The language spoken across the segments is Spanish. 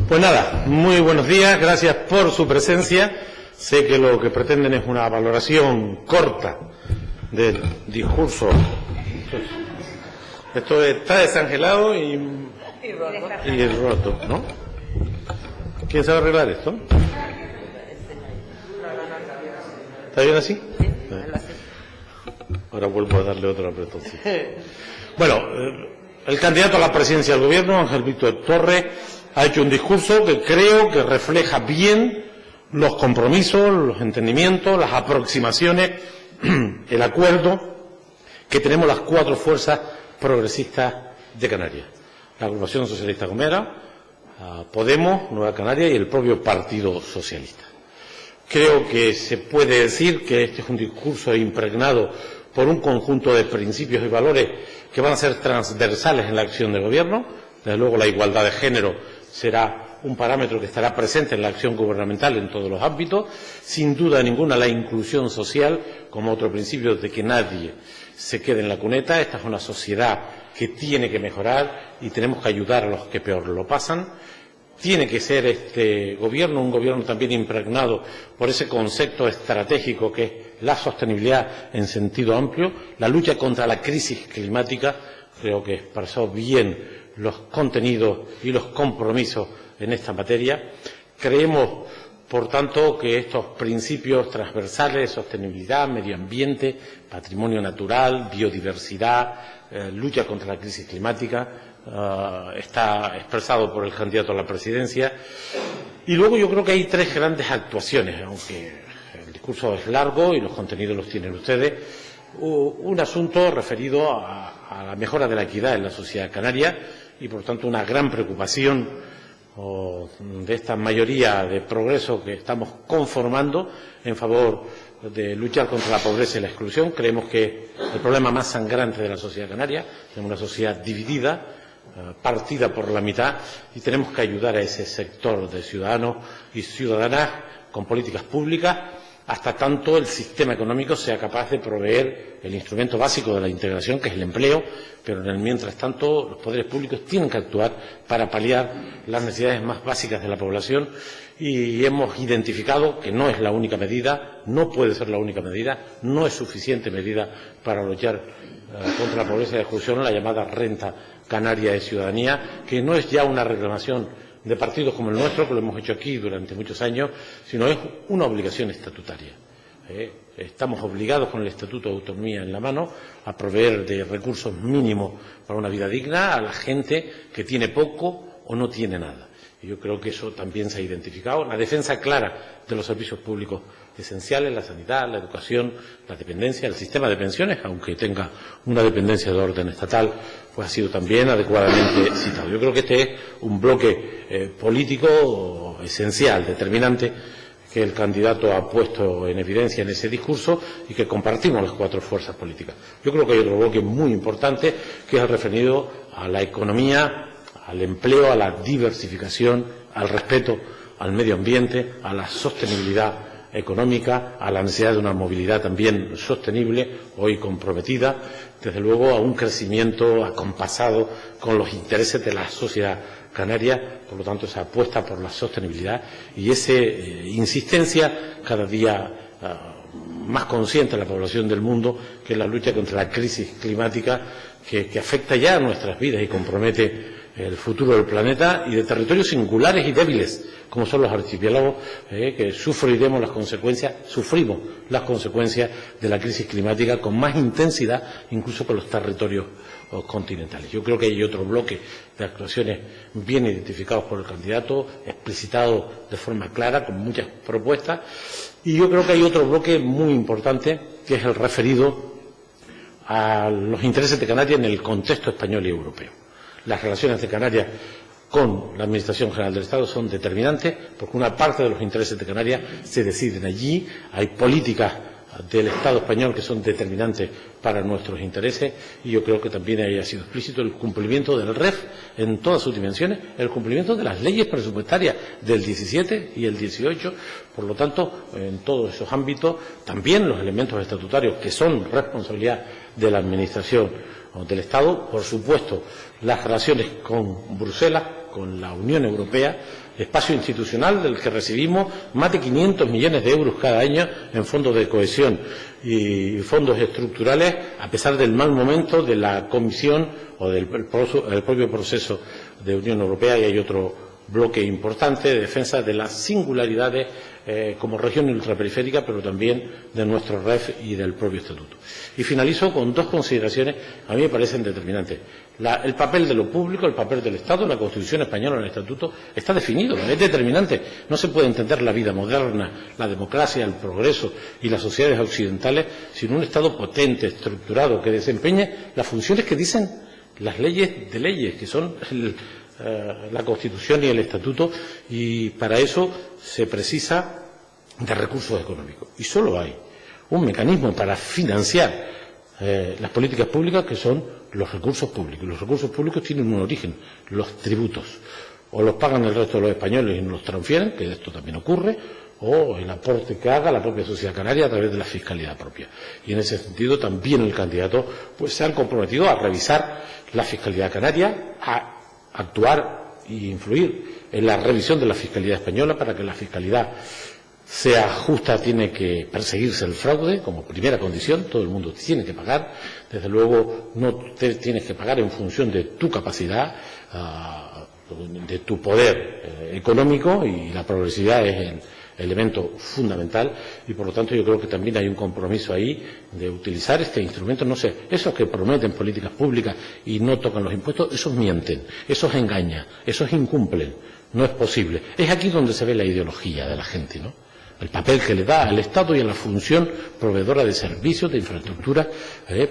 Pues nada, muy buenos días, gracias por su presencia. Sé que lo que pretenden es una valoración corta del discurso. Esto está desangelado y roto, ¿no? ¿Quién sabe arreglar esto? ¿Está bien así? Ahora vuelvo a darle otro apretón. Bueno, el candidato a la presidencia del gobierno, Ángel Víctor Torres, ha hecho un discurso que creo que refleja bien los compromisos, los entendimientos, las aproximaciones, el acuerdo que tenemos las cuatro fuerzas progresistas de Canarias. La Agrupación Socialista Gomera, Podemos, Nueva Canarias y el propio Partido Socialista. Creo que se puede decir que este es un discurso impregnado por un conjunto de principios y valores que van a ser transversales en la acción del Gobierno. Desde luego, la igualdad de género será un parámetro que estará presente en la acción gubernamental en todos los ámbitos. Sin duda ninguna, la inclusión social como otro principio de que nadie se quede en la cuneta. Esta es una sociedad que tiene que mejorar y tenemos que ayudar a los que peor lo pasan. Tiene que ser este gobierno un gobierno también impregnado por ese concepto estratégico que es la sostenibilidad en sentido amplio, la lucha contra la crisis climática. Creo que expresó bien los contenidos y los compromisos en esta materia. Creemos, por tanto, que estos principios transversales de sostenibilidad, medio ambiente, patrimonio natural, biodiversidad, lucha contra la crisis climática, está expresado por el candidato a la presidencia. Y luego yo creo que hay tres grandes actuaciones, aunque el discurso es largo y los contenidos los tienen ustedes. Un asunto referido a la mejora de la equidad en la sociedad canaria y, por tanto, una gran preocupación de esta mayoría de progreso que estamos conformando en favor de luchar contra la pobreza y la exclusión. Creemos que el problema más sangrante de la sociedad canaria es una sociedad dividida, partida por la mitad, y tenemos que ayudar a ese sector de ciudadanos y ciudadanas con políticas públicas hasta tanto el sistema económico sea capaz de proveer el instrumento básico de la integración, que es el empleo, pero en el mientras tanto los poderes públicos tienen que actuar para paliar las necesidades más básicas de la población, y hemos identificado que no es la única medida, no puede ser la única medida, no es suficiente medida para luchar contra la pobreza y la exclusión, la llamada renta canaria de ciudadanía, que no es ya una reclamación de partidos como el nuestro, que lo hemos hecho aquí durante muchos años, sino es una obligación estatutaria. Estamos obligados con el Estatuto de Autonomía en la mano a proveer de recursos mínimos para una vida digna a la gente que tiene poco o no tiene nada. Y yo creo que eso también se ha identificado. La defensa clara de los servicios públicos esenciales, la sanidad, la educación, la dependencia, el sistema de pensiones, aunque tenga una dependencia de orden estatal, pues ha sido también adecuadamente citado. Yo creo que este es un bloque político esencial, determinante, que el candidato ha puesto en evidencia en ese discurso y que compartimos las cuatro fuerzas políticas. Yo creo que hay otro bloque muy importante, que es el referido a la economía, al empleo, a la diversificación, al respeto al medio ambiente, a la sostenibilidad económica, a la necesidad de una movilidad también sostenible, hoy comprometida, desde luego a un crecimiento acompasado con los intereses de la sociedad canaria, por lo tanto esa apuesta por la sostenibilidad y esa insistencia cada día más consciente de la población del mundo, que es la lucha contra la crisis climática que afecta ya a nuestras vidas y compromete el futuro del planeta y de territorios singulares y débiles, como son los archipiélagos, que sufrimos las consecuencias de la crisis climática con más intensidad, incluso con los territorios continentales. Yo creo que hay otro bloque de actuaciones bien identificados por el candidato, explicitado de forma clara, con muchas propuestas, y yo creo que hay otro bloque muy importante, que es el referido a los intereses de Canarias en el contexto español y europeo. Las relaciones de Canarias con la Administración General del Estado son determinantes, porque una parte de los intereses de Canarias se deciden allí. Hay políticas del Estado español que son determinantes para nuestros intereses, y yo creo que también haya sido explícito el cumplimiento del REF en todas sus dimensiones, el cumplimiento de las leyes presupuestarias del 17 y el 18. Por lo tanto, en todos esos ámbitos, también los elementos estatutarios que son responsabilidad de la Administración del Estado, por supuesto, las relaciones con Bruselas, con la Unión Europea, espacio institucional del que recibimos más de 500 millones de euros cada año en fondos de cohesión y fondos estructurales, a pesar del mal momento de la Comisión o del propio proceso de Unión Europea. Y hay otro bloque importante de defensa de las singularidades como región ultraperiférica, pero también de nuestro REF y del propio Estatuto. Y finalizo con dos consideraciones que a mí me parecen determinantes. El papel de lo público, el papel del Estado, la Constitución española, en el Estatuto, está definido, es determinante. No se puede entender la vida moderna, la democracia, el progreso y las sociedades occidentales sin un Estado potente, estructurado, que desempeñe las funciones que dicen las leyes de leyes, que son la Constitución y el Estatuto, y para eso se precisa de recursos económicos. Y solo hay un mecanismo para financiar las políticas públicas, que son los recursos públicos. Los recursos públicos tienen un origen, los tributos. O los pagan el resto de los españoles y nos los transfieren, que esto también ocurre, o el aporte que haga la propia sociedad canaria a través de la fiscalidad propia. Y en ese sentido también el candidato se han comprometido a revisar la fiscalidad canaria, a actuar e influir en la revisión de la fiscalidad española para que la fiscalidad sea justa. Tiene que perseguirse el fraude como primera condición, todo el mundo tiene que pagar, desde luego no te tienes que pagar en función de tu capacidad, de tu poder económico, y la progresividad es el elemento fundamental, y por lo tanto yo creo que también hay un compromiso ahí de utilizar este instrumento. No sé, esos que prometen políticas públicas y no tocan los impuestos, esos mienten, esos engañan, esos incumplen, no es posible. Es aquí donde se ve la ideología de la gente, ¿no? El papel que le da al Estado y a la función proveedora de servicios, de infraestructura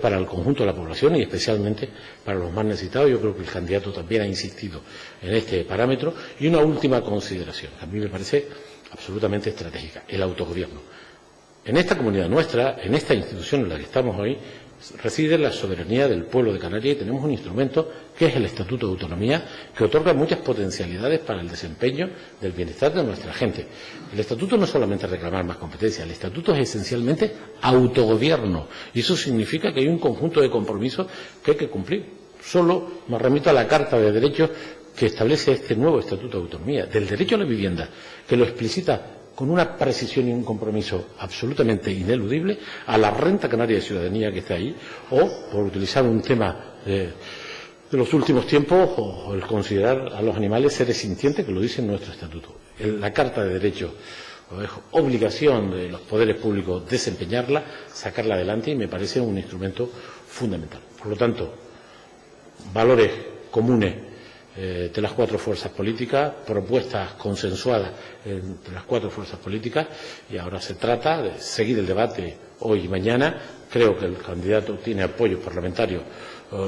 para el conjunto de la población y especialmente para los más necesitados. Yo creo que el candidato también ha insistido en este parámetro. Y una última consideración, que a mí me parece absolutamente estratégica: el autogobierno. En esta comunidad nuestra, en esta institución en la que estamos hoy, reside la soberanía del pueblo de Canarias, y tenemos un instrumento que es el Estatuto de Autonomía, que otorga muchas potencialidades para el desempeño del bienestar de nuestra gente. El Estatuto no es solamente reclamar más competencia, el Estatuto es esencialmente autogobierno, y eso significa que hay un conjunto de compromisos que hay que cumplir. Solo me remito a la Carta de Derechos que establece este nuevo Estatuto de Autonomía, del derecho a la vivienda, que lo explicita con una precisión y un compromiso absolutamente ineludible, a la renta canaria de ciudadanía que está ahí, o, por utilizar un tema de los últimos tiempos, o el considerar a los animales seres sintientes, que lo dice en nuestro Estatuto. La Carta de Derechos es obligación de los poderes públicos desempeñarla, sacarla adelante, y me parece un instrumento fundamental. Por lo tanto, valores comunes de las cuatro fuerzas políticas, propuestas consensuadas entre las cuatro fuerzas políticas, y ahora se trata de seguir el debate hoy y mañana. Creo que el candidato tiene apoyo parlamentario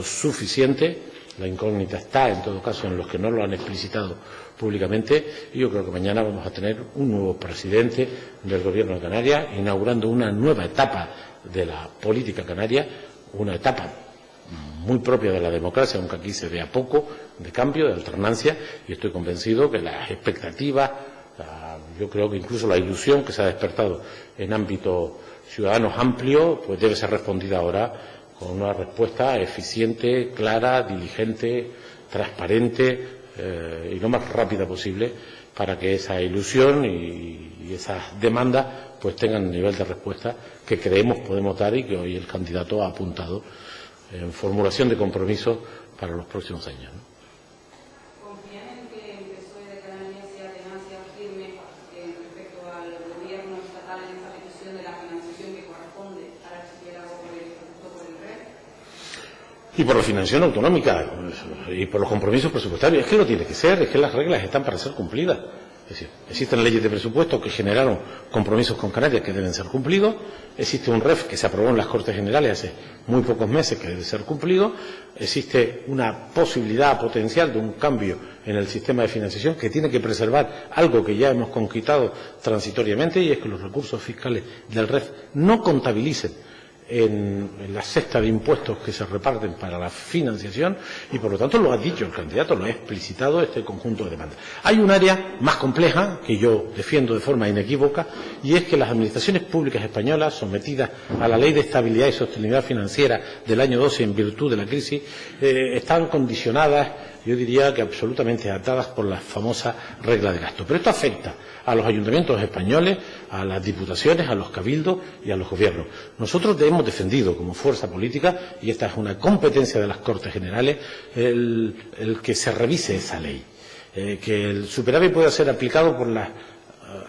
suficiente. La incógnita está, en todo caso, en los que no lo han explicitado públicamente, y yo creo que mañana vamos a tener un nuevo presidente del Gobierno de Canarias, inaugurando una nueva etapa de la política canaria, una etapa muy propia de la democracia, aunque aquí se vea poco, de cambio, de alternancia, y estoy convencido que las expectativas, yo creo que incluso la ilusión que se ha despertado en ámbito ciudadanos amplio, pues debe ser respondida ahora con una respuesta eficiente, clara, diligente, transparente y lo más rápida posible, para que esa ilusión y esas demandas pues tengan el nivel de respuesta que creemos podemos dar, y que hoy el candidato ha apuntado en formulación de compromisos para los próximos años, ¿no? ¿Confían en que el PSOE de Canarias sea demasiado firme respecto al gobierno estatal en esta petición de la financiación que corresponde al archipiélago por el Estatuto, por el REF? Y por la financiación autonómica y por los compromisos presupuestarios. Es que lo tiene que ser, es que las reglas están para ser cumplidas. Es decir, existen leyes de presupuesto que generaron compromisos con Canarias que deben ser cumplidos. Existe un REF que se aprobó en las Cortes Generales hace muy pocos meses que debe ser cumplido. Existe una posibilidad potencial de un cambio en el sistema de financiación que tiene que preservar algo que ya hemos conquistado transitoriamente, y es que los recursos fiscales del REF no contabilicen en la cesta de impuestos que se reparten para la financiación, y por lo tanto lo ha dicho el candidato, lo ha explicitado este conjunto de demandas. Hay un área más compleja que yo defiendo de forma inequívoca, y es que las administraciones públicas españolas, sometidas a la Ley de Estabilidad y Sostenibilidad Financiera del año 12 en virtud de la crisis, están condicionadas yo diría que absolutamente atadas por la famosa regla de gasto. Pero esto afecta a los ayuntamientos españoles, a las diputaciones, a los cabildos y a los gobiernos. Nosotros hemos defendido como fuerza política, y esta es una competencia de las Cortes Generales, el que se revise esa ley, que el superávit pueda ser aplicado por las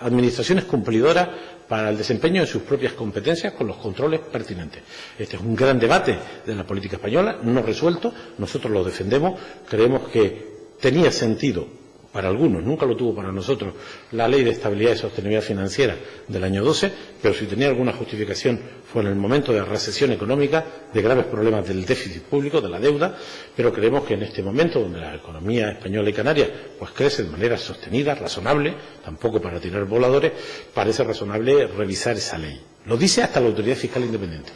administraciones cumplidoras para el desempeño de sus propias competencias con los controles pertinentes. Este es un gran debate de la política española, no resuelto, nosotros lo defendemos, creemos que tenía sentido para algunos, nunca lo tuvo para nosotros, la Ley de Estabilidad y Sostenibilidad Financiera del año 12, pero si tenía alguna justificación fue en el momento de recesión económica, de graves problemas del déficit público, de la deuda, pero creemos que en este momento, donde la economía española y canaria pues crece de manera sostenida, razonable, tampoco para tirar voladores, parece razonable revisar esa ley. Lo dice hasta la Autoridad Fiscal Independiente,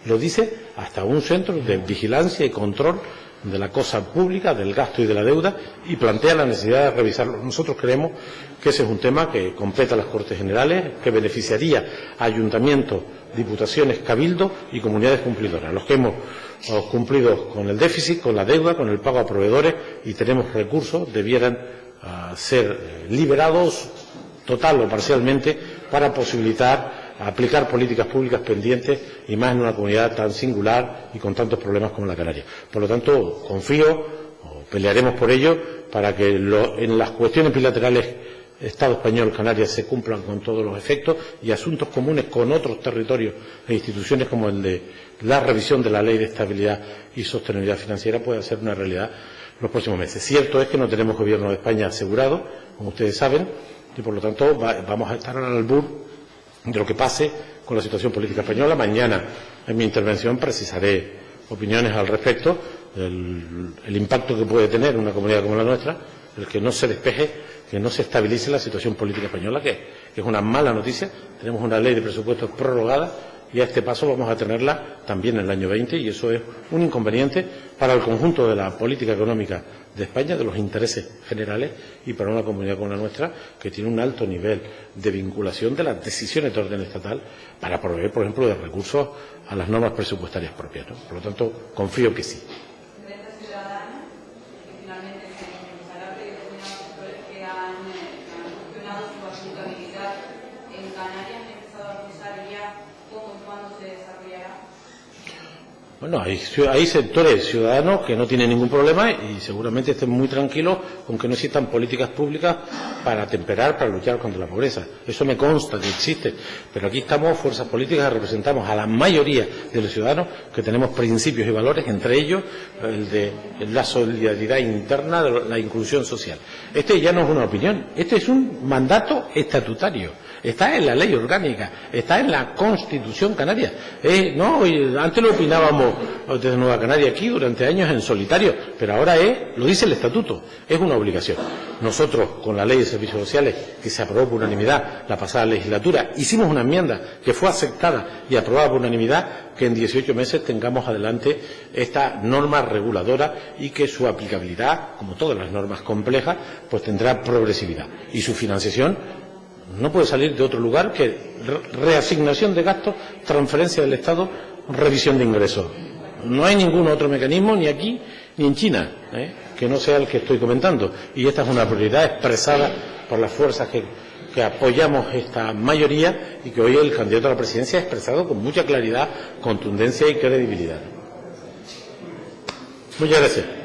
lo dice hasta un centro de vigilancia y control de la cosa pública, del gasto y de la deuda, y plantea la necesidad de revisarlo. Nosotros creemos que ese es un tema que compete a las Cortes Generales, que beneficiaría a ayuntamientos, diputaciones, cabildos y comunidades cumplidoras. Los que hemos cumplido con el déficit, con la deuda, con el pago a proveedores y tenemos recursos, debieran ser liberados total o parcialmente para posibilitar aplicar políticas públicas pendientes, y más en una comunidad tan singular y con tantos problemas como la canaria. Por lo tanto, confío, o pelearemos por ello, para que en las cuestiones bilaterales Estado español, Canarias, se cumplan con todos los efectos, y asuntos comunes con otros territorios e instituciones como el de la revisión de la Ley de Estabilidad y Sostenibilidad Financiera pueda ser una realidad los próximos meses. Cierto es que no tenemos Gobierno de España asegurado, como ustedes saben, y por lo tanto vamos a estar al albur de lo que pase con la situación política española. Mañana, en mi intervención, precisaré opiniones al respecto, el impacto que puede tener una comunidad como la nuestra, el que no se despeje, que no se estabilice la situación política española, que es una mala noticia. Tenemos una ley de presupuestos prorrogada y a este paso vamos a tenerla también en el año 20, y eso es un inconveniente para el conjunto de la política económica de España, de los intereses generales, y para una comunidad como la nuestra, que tiene un alto nivel de vinculación de las decisiones de orden estatal para proveer, por ejemplo, de recursos a las normas presupuestarias propias, ¿no? Por lo tanto, confío que sí. Bueno, hay sectores ciudadanos que no tienen ningún problema y seguramente estén muy tranquilos con que no existan políticas públicas para atemperar, para luchar contra la pobreza. Eso me consta que existe. Pero aquí estamos fuerzas políticas que representamos a la mayoría de los ciudadanos, que tenemos principios y valores, entre ellos el de la solidaridad interna, de la inclusión social. Este ya no es una opinión, este es un mandato estatutario. Está en la ley orgánica, está en la Constitución canaria. No, antes lo opinábamos desde Nueva Canaria aquí durante años en solitario, pero ahora lo dice el Estatuto, es una obligación. Nosotros, con la Ley de Servicios Sociales, que se aprobó por unanimidad la pasada legislatura, hicimos una enmienda que fue aceptada y aprobada por unanimidad, que en 18 meses tengamos adelante esta norma reguladora y que su aplicabilidad, como todas las normas complejas, pues tendrá progresividad. Y su financiación no puede salir de otro lugar que reasignación de gastos, transferencia del Estado, revisión de ingresos. No hay ningún otro mecanismo, ni aquí ni en China, que no sea el que estoy comentando. Y esta es una prioridad expresada por las fuerzas que apoyamos esta mayoría, y que hoy el candidato a la presidencia ha expresado con mucha claridad, contundencia y credibilidad. Muchas gracias.